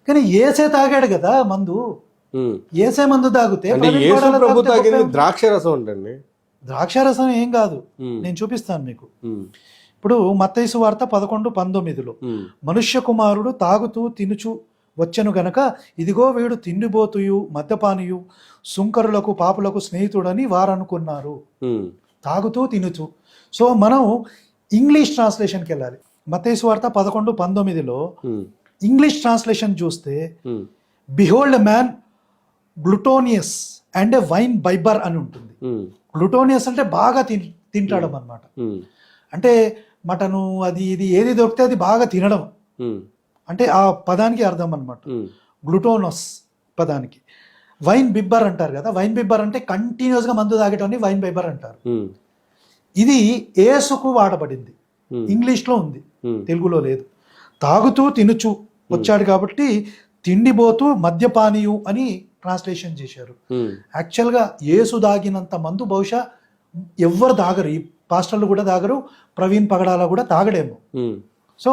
కానీ ఏసే తాగాడు కదా మందు. ఏసే మందు తాగితే ద్రాక్ష రసం ఉంటుంది. ద్రాక్ష రసం ఏం కాదు, నేను చూపిస్తాను మీకు. ఇప్పుడు మత్తయి సువార్త 11:19 మనుష్య కుమారుడు తాగుతూ తినుచు వచ్చెను గనక ఇదిగో వీడు తిండిబోతుయు మద్యపానియు సుంకరులకు పాపులకు స్నేహితుడని వారు అనుకున్నారు. తాగుతూ తినుచు. సో మనం ఇంగ్లీష్ ట్రాన్స్లేషన్కి వెళ్ళాలి. మత్తయి సువార్త 11:19 ఇంగ్లీష్ ట్రాన్స్లేషన్ చూస్తే behold man gluttonous and a wine bibber అని ఉంటుంది. గ్లూటోనియస్ అంటే బాగా తింటాడు అన్నమాట. అంటే మటను అది ఇది ఏది దొరికితే అది బాగా తినడం అంటే ఆ పదానికి అర్థం అన్నమాట. గ్లూటోనస్ పదానికి. వైన్ బిబ్బర్ అంటారు కదా, వైన్ బిబ్బర్ అంటే కంటిన్యూస్గా మందు తాగేటోని వైన్ బైబర్ అంటారు. ఇది ఏసుకు వాడబడింది, ఇంగ్లీష్లో ఉంది, తెలుగులో లేదు. తాగుతూ తినుచు వచ్చాడు కాబట్టి తిండిబోతూ మద్యపానీయు అని ట్రాన్స్లేషన్ చేశారు. యాక్చువల్గా యేసు దాగినంత మందు బహుశా ఎవ్వరు తాగరు, ఈ పాస్టర్లు కూడా తాగరు, ప్రవీణ్ పగడాల కూడా తాగడేమో. సో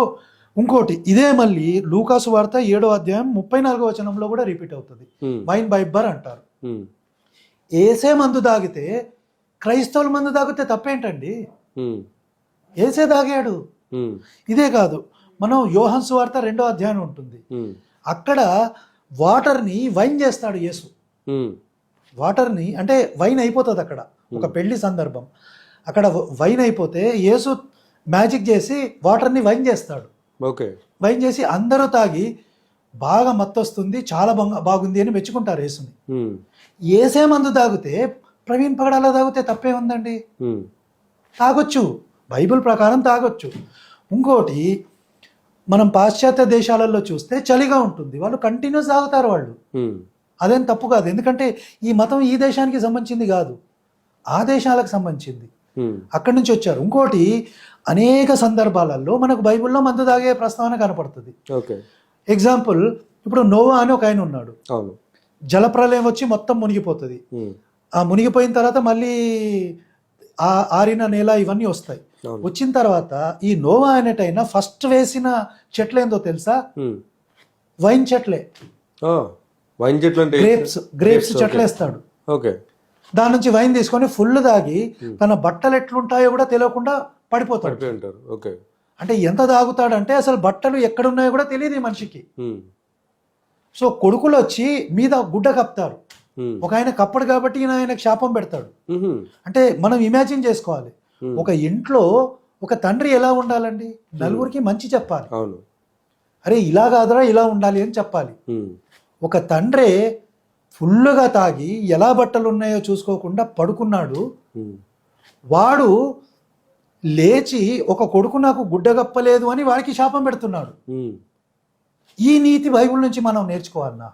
ఇంకోటి ఇదే మళ్ళీ లూకాసు వార్త 7:34 కూడా రిపీట్ అవుతుంది. వైన్ బైబర్ అంటారు. ఏసే మందు తాగితే క్రైస్తవుల మందు తాగితే తప్పేంటండి? ఏసే తాగాడు. ఇదే కాదు, మనం యోహాను సువార్త 2వ ఉంటుంది, అక్కడ వాటర్ని వైన్ చేస్తాడు యేసు. వాటర్ని అంటే వైన్ అయిపోతుంది అక్కడ, ఒక పెళ్లి సందర్భం, అక్కడ వైన్ అయిపోతే యేసు మ్యాజిక్ చేసి వాటర్ని వైన్ చేస్తాడు. వైన్ చేసి అందరూ తాగి బాగా మత్తొస్తుంది, చాలా బాగుంది అని మెచ్చుకుంటారు యేసుని. ఏసే మందు తాగితే ప్రవీణ్ పగడాల తాగితే తప్పే ఉందండి? తాగొచ్చు, బైబిల్ ప్రకారం తాగొచ్చు. ఇంకోటి మనం పాశ్చాత్య దేశాలలో చూస్తే చలిగా ఉంటుంది, వాళ్ళు కంటిన్యూస్ తాగుతారు వాళ్ళు, అదేం తప్పు కాదు. ఎందుకంటే ఈ మతం ఈ దేశానికి సంబంధించింది కాదు, ఆ దేశాలకు సంబంధించింది, అక్కడి నుంచి వచ్చారు. ఇంకోటి అనేక సందర్భాలలో మనకు బైబిల్లో మందు తాగే ప్రస్తావన కనపడుతుంది. ఎగ్జాంపుల్, ఇప్పుడు నోవా అని ఒక ఆయన ఉన్నాడు, జలప్రలయం వచ్చి మొత్తం మునిగిపోతుంది. ఆ మునిగిపోయిన తర్వాత మళ్ళీ ఆరిన నేల ఇవన్నీ వస్తాయి. వచ్చిన తర్వాత ఈ నోవా అనేటైనా ఫస్ట్ వేసిన చెట్లు ఏందో తెలుసా? వైన్ చెట్లే. గ్రేప్స్ చెట్లు వేస్తాడు. దాని నుంచి వైన్ తీసుకొని ఫుల్ తాగి తన బట్టలు ఎట్లుంటాయో కూడా తెలియకుండా పడిపోతాడు. అంటే ఎంత తాగుతాడంటే అసలు బట్టలు ఎక్కడున్నాయో కూడా తెలియదు ఈ మనిషికి. సో కొడుకులు వచ్చి మీద గుడ్డ కప్తారు, ఒక ఆయన కప్పడు కాబట్టి ఆయనకు శాపం పెడతాడు. అంటే మనం ఇమాజిన్ చేసుకోవాలి, ఒక ఇంట్లో ఒక తండ్రి ఎలా ఉండాలండి? నలుగురికి మంచి చెప్పాలి, అరే ఇలా కాదురా ఇలా ఉండాలి అని చెప్పాలి. ఒక తండ్రే ఫుల్గా తాగి ఎలా బట్టలు ఉన్నాయో చూసుకోకుండా పడుకున్నాడు, వాడు లేచి ఒక కొడుకు నాకు గుడ్డ కప్పలేదు అని వాడికి శాపం పెడుతున్నాడు. ఈ నీతి బైబిల్ నుంచి మనం నేర్చుకోవాలన్నా?